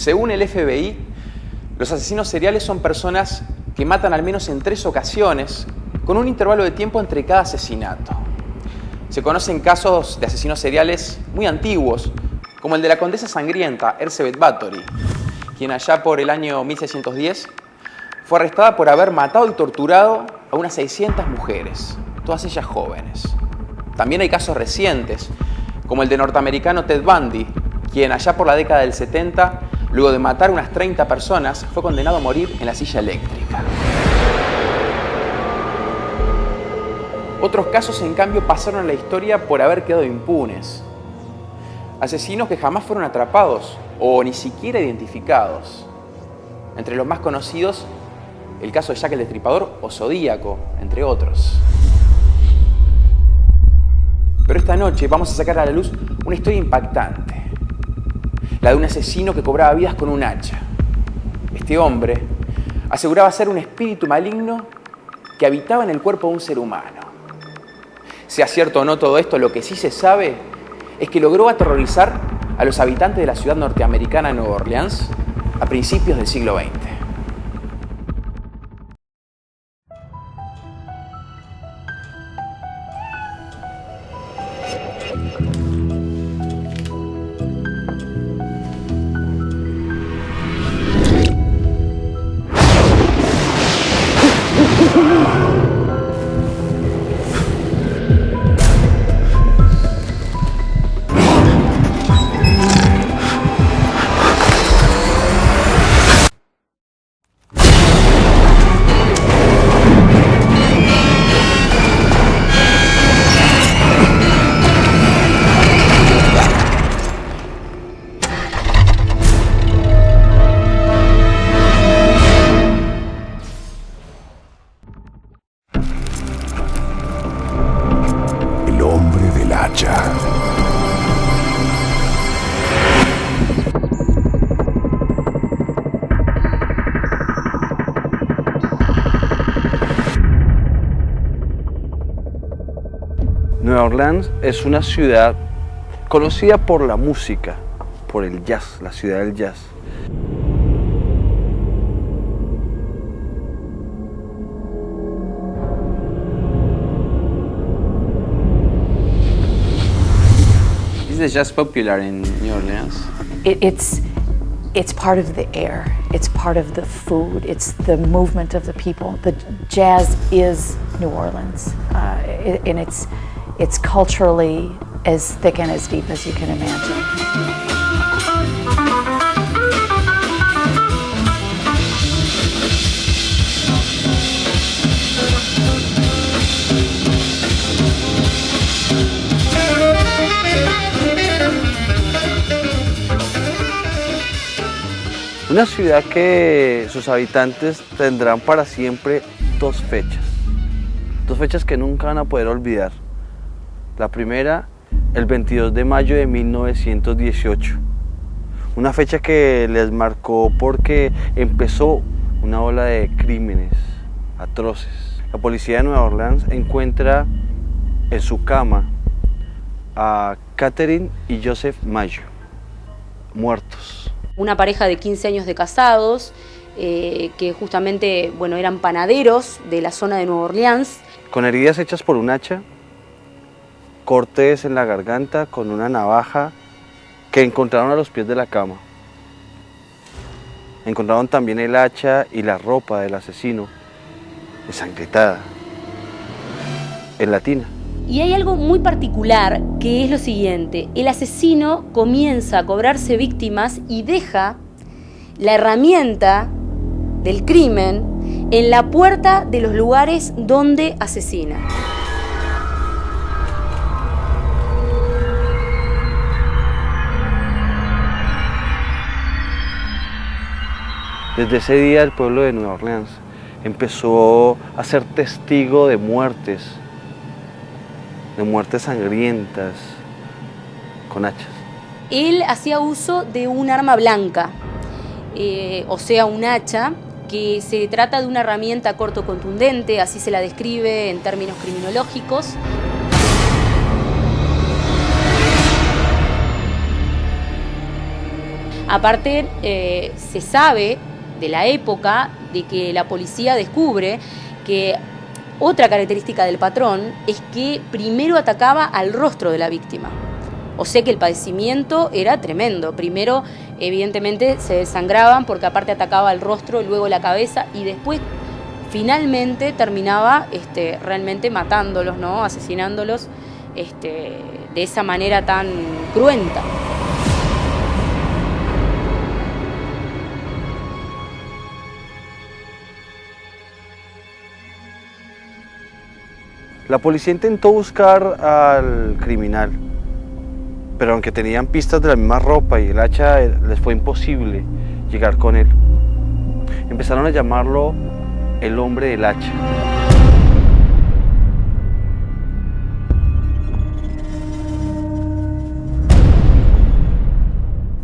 Según el FBI, los asesinos seriales son personas que matan al menos en 3 ocasiones, con un intervalo de tiempo entre cada asesinato. Se conocen casos de asesinos seriales muy antiguos, como el de la condesa sangrienta Elizabeth Bathory, quien allá por el año 1610 fue arrestada por haber matado y torturado a unas 600 mujeres, todas ellas jóvenes. También hay casos recientes, como el de norteamericano Ted Bundy, quien allá por la década del 70, luego de matar unas 30 personas, fue condenado a morir en la silla eléctrica. Otros casos, en cambio, pasaron a la historia por haber quedado impunes. Asesinos que jamás fueron atrapados o ni siquiera identificados. Entre los más conocidos, el caso de Jack el Destripador o Zodíaco, entre otros. Pero esta noche vamos a sacar a la luz una historia impactante. La de un asesino que cobraba vidas con un hacha. Este hombre aseguraba ser un espíritu maligno que habitaba en el cuerpo de un ser humano. Sea cierto o no todo esto, lo que sí se sabe es que logró aterrorizar a los habitantes de la ciudad norteamericana de Nueva Orleans a principios del siglo XX. Nueva Orleans es una ciudad conocida por la música, por el jazz, la ciudad del jazz. Is the jazz popular in New Orleans? It's part of the air, it's part of the food, it's the movement of the people. The jazz is New Orleans, and it's culturally as thick and as deep as you can imagine. Una ciudad que sus habitantes tendrán para siempre dos fechas que nunca van a poder olvidar. La primera, el 22 de mayo de 1918, una fecha que les marcó porque empezó una ola de crímenes atroces. La policía de Nueva Orleans encuentra en su cama a Catherine y Joseph Mayo, muertos. Una pareja de 15 años de casados, que justamente, bueno, eran panaderos de la zona de Nueva Orleans. Con heridas hechas por un hacha, cortes en la garganta con una navaja que encontraron a los pies de la cama. Encontraron también el hacha y la ropa del asesino, ensangrentada, en la tina. Y hay algo muy particular, que es lo siguiente: el asesino comienza a cobrarse víctimas y deja la herramienta del crimen en la puerta de los lugares donde asesina. Desde ese día el pueblo de Nueva Orleans empezó a ser testigo de muertes sangrientas con hachas. Él hacía uso de un arma blanca, o sea, un hacha, que se trata de una herramienta corto contundente, así se la describe en términos criminológicos. Aparte, se sabe de la época de que la policía descubre que otra característica del patrón es que primero atacaba al rostro de la víctima. O sea que el padecimiento era tremendo. Primero, evidentemente, se desangraban porque aparte atacaba el rostro, luego la cabeza y después finalmente terminaba realmente matándolos, ¿no? Asesinándolos de esa manera tan cruenta. La policía intentó buscar al criminal, pero aunque tenían pistas de la misma ropa y el hacha, les fue imposible llegar con él. Empezaron a llamarlo el hombre del hacha.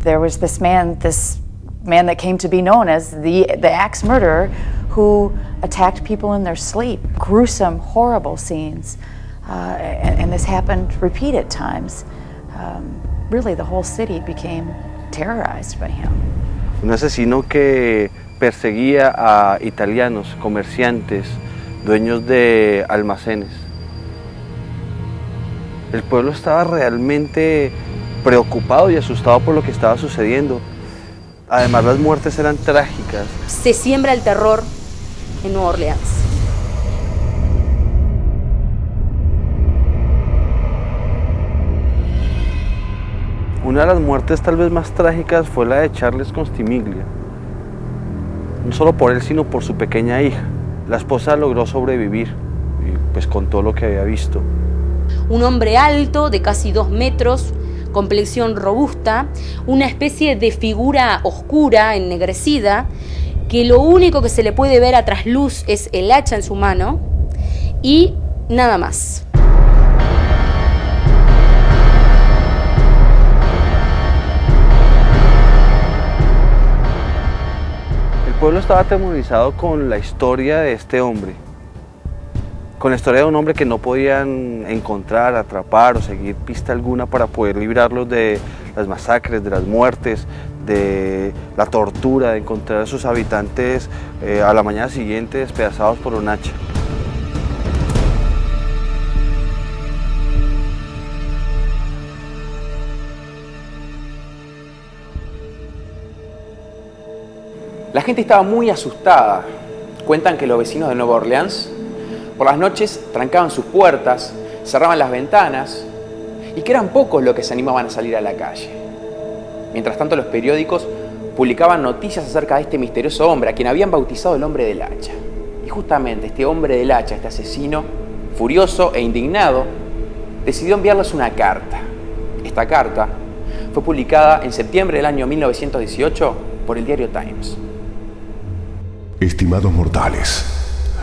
There was this man that came to be known as the axe murderer, who attacked people in their sleep. Gruesome, horrible scenes. And this happened repeated times. Really, the whole city became terrorized by him. Un asesino que perseguía a italianos, comerciantes, dueños de almacenes. El pueblo estaba realmente preocupado y asustado por lo que estaba sucediendo. Además, las muertes eran trágicas. Se siembra el terror en Nueva Orleans. Una de las muertes tal vez más trágicas fue la de Charles Constimiglia. No solo por él, sino por su pequeña hija. La esposa logró sobrevivir, y pues contó lo que había visto. Un hombre alto, de casi 2 metros, complexión robusta, una especie de figura oscura, ennegrecida, que lo único que se le puede ver a trasluz es el hacha en su mano y nada más. El pueblo estaba atemorizado con la historia de este hombre, con la historia de un hombre que no podían encontrar, atrapar o seguir pista alguna para poder librarlos de las masacres, de las muertes, de la tortura, de encontrar a sus habitantes a la mañana siguiente despedazados por un hacha. La gente estaba muy asustada. Cuentan que los vecinos de Nueva Orleans por las noches trancaban sus puertas, cerraban las ventanas y que eran pocos los que se animaban a salir a la calle. Mientras tanto, los periódicos publicaban noticias acerca de este misterioso hombre a quien habían bautizado el hombre del hacha. Y justamente este hombre del hacha, este asesino, furioso e indignado, decidió enviarles una carta. Esta carta fue publicada en septiembre del año 1918 por el diario Times. Estimados mortales,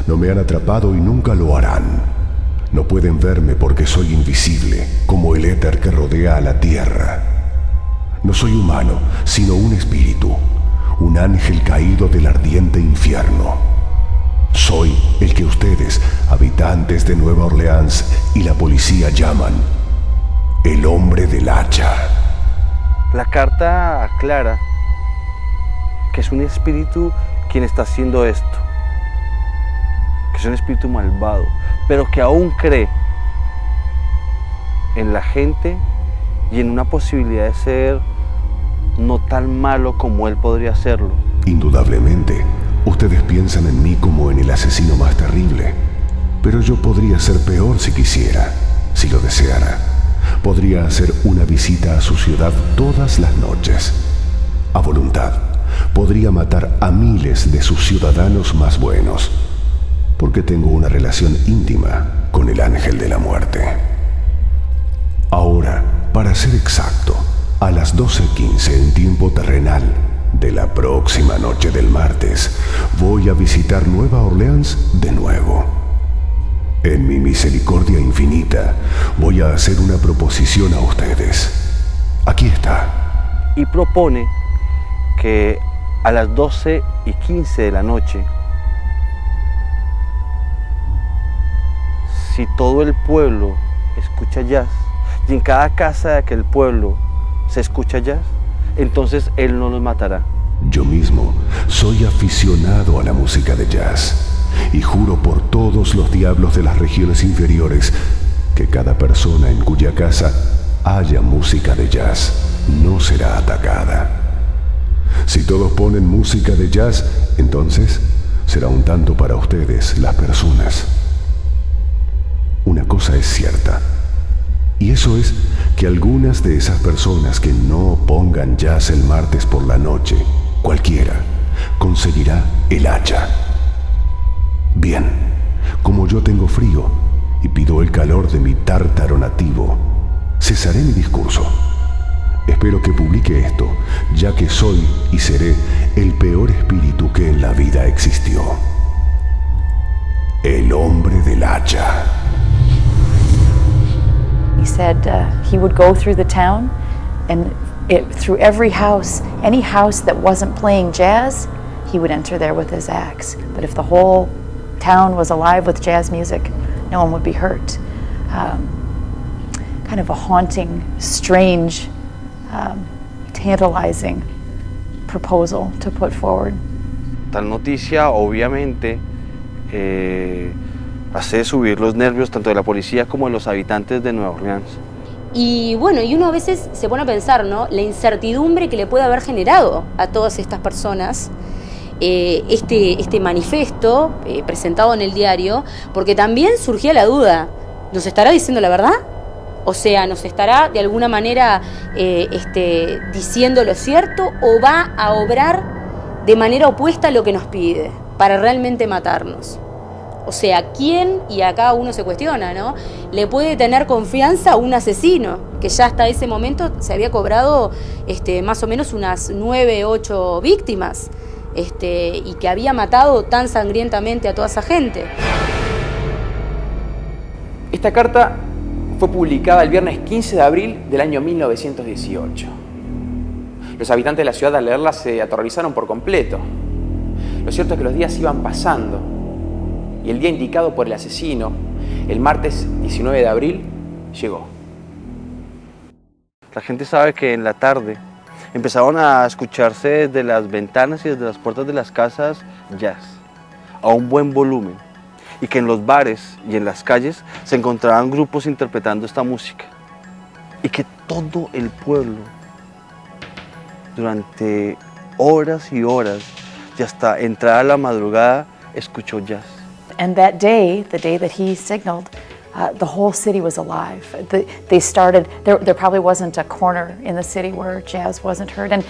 no me han atrapado y nunca lo harán. No pueden verme porque soy invisible, como el éter que rodea a la tierra. No soy humano, sino un espíritu, un ángel caído del ardiente infierno. Soy el que ustedes, habitantes de Nueva Orleans y la policía llaman el hombre del hacha. La carta aclara que es un espíritu quien está haciendo esto, que es un espíritu malvado, pero que aún cree en la gente y en una posibilidad de ser no tan malo como él podría serlo. Indudablemente, ustedes piensan en mí como en el asesino más terrible, pero yo podría ser peor si quisiera, si lo deseara. Podría hacer una visita a su ciudad todas las noches, a voluntad. Podría matar a miles de sus ciudadanos más buenos, porque tengo una relación íntima con el ángel de la muerte. Ahora, para ser exacto, a las 12:15 en tiempo terrenal de la próxima noche del martes, voy a visitar Nueva Orleans de nuevo. En mi misericordia infinita, voy a hacer una proposición a ustedes. Aquí está. Y propone que a las 12:15 de la noche, si todo el pueblo escucha jazz, y en cada casa de aquel pueblo se escucha jazz, entonces Él no los matará. Yo mismo soy aficionado a la música de jazz y juro por todos los diablos de las regiones inferiores que cada persona en cuya casa haya música de jazz no será atacada. Si todos ponen música de jazz, entonces será un tanto para ustedes, las personas. Una cosa es cierta, y eso es que algunas de esas personas que no pongan jazz el martes por la noche, cualquiera, conseguirá el hacha. Bien, como yo tengo frío y pido el calor de mi tártaro nativo, cesaré mi discurso. Espero que publique esto, ya que soy y seré el peor espíritu que en la vida existió. El hombre del hacha. He said he would go through the town and through every house, any house that wasn't playing jazz, he would enter there with his axe. But if the whole town was alive with jazz music, no one would be hurt. Kind of a haunting, strange, tantalizing proposal to put forward. Tal noticia obviamente hace subir los nervios tanto de la policía como de los habitantes de Nueva Orleans. Y bueno, y uno a veces se pone a pensar, ¿no?, la incertidumbre que le puede haber generado a todas estas personas este manifiesto presentado en el diario, porque también surgía la duda, ¿nos estará diciendo la verdad? O sea, ¿nos estará de alguna manera diciendo lo cierto o va a obrar de manera opuesta a lo que nos pide para realmente matarnos? O sea, ¿quién, y acá uno se cuestiona, ¿no?, le puede tener confianza a un asesino que ya hasta ese momento se había cobrado más o menos unas 9, 8 víctimas y que había matado tan sangrientamente a toda esa gente? Esta carta fue publicada el viernes 15 de abril del año 1918. Los habitantes de la ciudad al leerla se aterrorizaron por completo. Lo cierto es que los días iban pasando y el día indicado por el asesino, el martes 19 de abril, llegó. La gente sabe que en la tarde empezaron a escucharse desde las ventanas y desde las puertas de las casas jazz, a un buen volumen, y que en los bares y en las calles se encontraban grupos interpretando esta música, y que todo el pueblo, durante horas y horas, y hasta entrada la madrugada, escuchó jazz. And that day, the day that he signaled, the whole city was alive. They started, there probably wasn't a corner in the city where jazz wasn't heard. And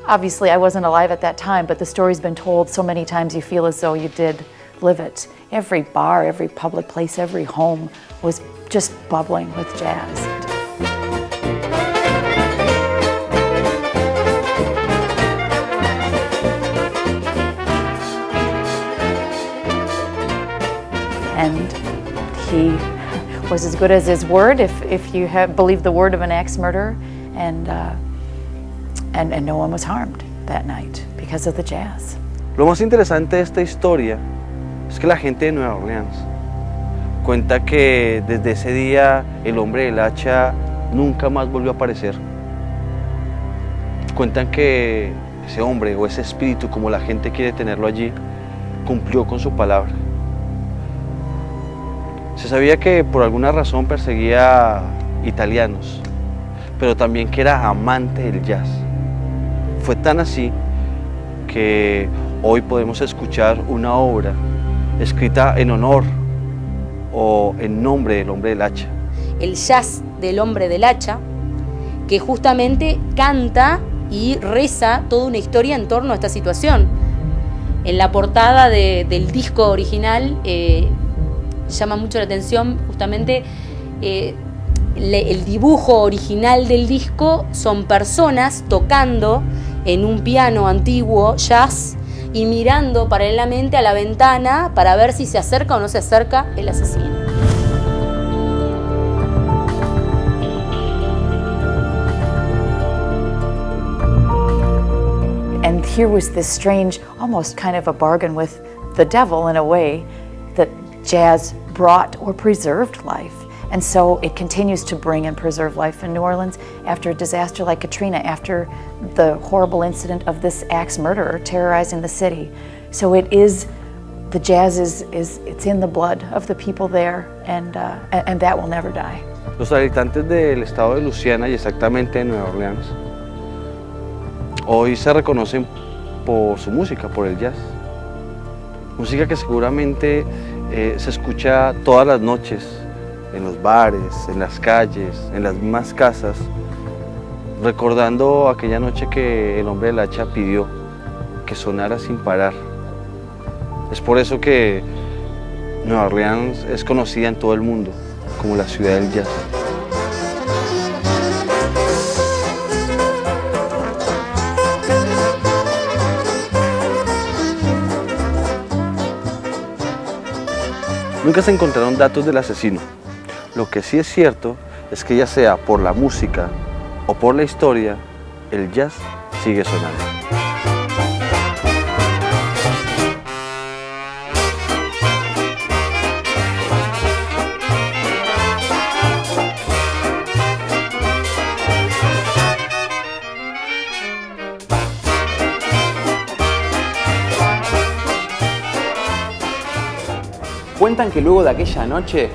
obviously I wasn't alive at that time, but the story's been told so many times you feel as though you did live it. Every bar, every public place, every home was just bubbling with jazz. And he was as good as his word, if you have believed the word of an axe murderer, and no one was harmed that night because of the jazz. Lo más interesante de esta historia es que la gente de Nueva Orleans cuenta que desde ese día el hombre del hacha nunca más volvió a aparecer. Cuentan que ese hombre o ese espíritu, como la gente quiere tenerlo allí, cumplió con su palabra. Se sabía que por alguna razón perseguía italianos, pero también que era amante del jazz. Fue tan así que hoy podemos escuchar una obra escrita en honor o en nombre del hombre del hacha. El jazz del hombre del hacha, que justamente canta y reza toda una historia en torno a esta situación. En la portada del disco original llama mucho la atención justamente el dibujo original del disco. Son personas tocando en un piano antiguo jazz y mirando paralelamente a la ventana para ver si se acerca o no se acerca el asesino. And here was this strange, almost kind of a bargain with the devil in a way, that jazz brought or preserved life. And so it continues to bring and preserve life in New Orleans after a disaster like Katrina, after the horrible incident of this axe murderer terrorizing the city. So it is, the jazz it's in the blood of the people there, and that will never die. Los habitantes del estado de Luisiana y exactamente de Nueva Orleans hoy se reconocen por su música, por el jazz. Música que seguramente se escucha todas las noches en los bares, en las calles, en las mismas casas, recordando aquella noche que el hombre del hacha pidió que sonara sin parar. Es por eso que Nueva Orleans es conocida en todo el mundo como la ciudad del jazz. Nunca se encontraron datos del asesino. Lo que sí es cierto es que ya sea por la música o por la historia, el jazz sigue sonando. Cuentan que luego de aquella noche,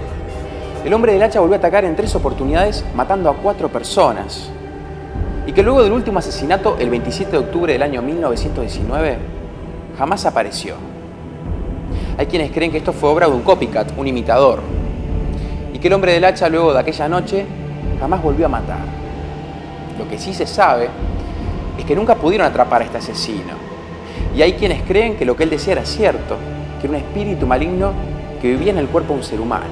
el hombre del hacha volvió a atacar en 3 oportunidades, matando a 4 personas. Y que luego del último asesinato, el 27 de octubre del año 1919, jamás apareció. Hay quienes creen que esto fue obra de un copycat, un imitador. Y que el hombre del hacha, luego de aquella noche, jamás volvió a matar. Lo que sí se sabe es que nunca pudieron atrapar a este asesino. Y hay quienes creen que lo que él decía era cierto, que era un espíritu maligno que vivía en el cuerpo de un ser humano.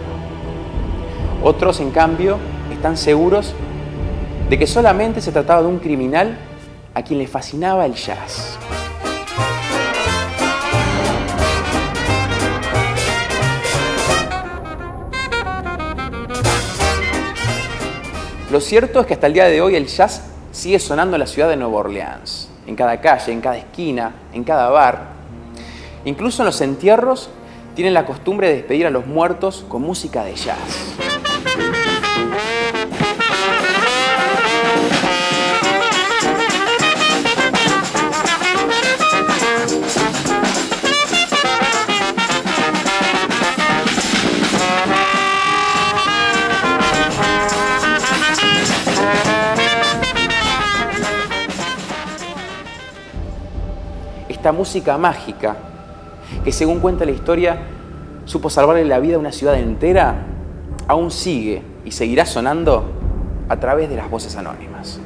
Otros, en cambio, están seguros de que solamente se trataba de un criminal a quien le fascinaba el jazz. Lo cierto es que hasta el día de hoy el jazz sigue sonando en la ciudad de Nueva Orleans, en cada calle, en cada esquina, en cada bar. Incluso en los entierros tienen la costumbre de despedir a los muertos con música de jazz. Esta música mágica, que según cuenta la historia, supo salvarle la vida a una ciudad entera, aún sigue y seguirá sonando a través de las voces anónimas.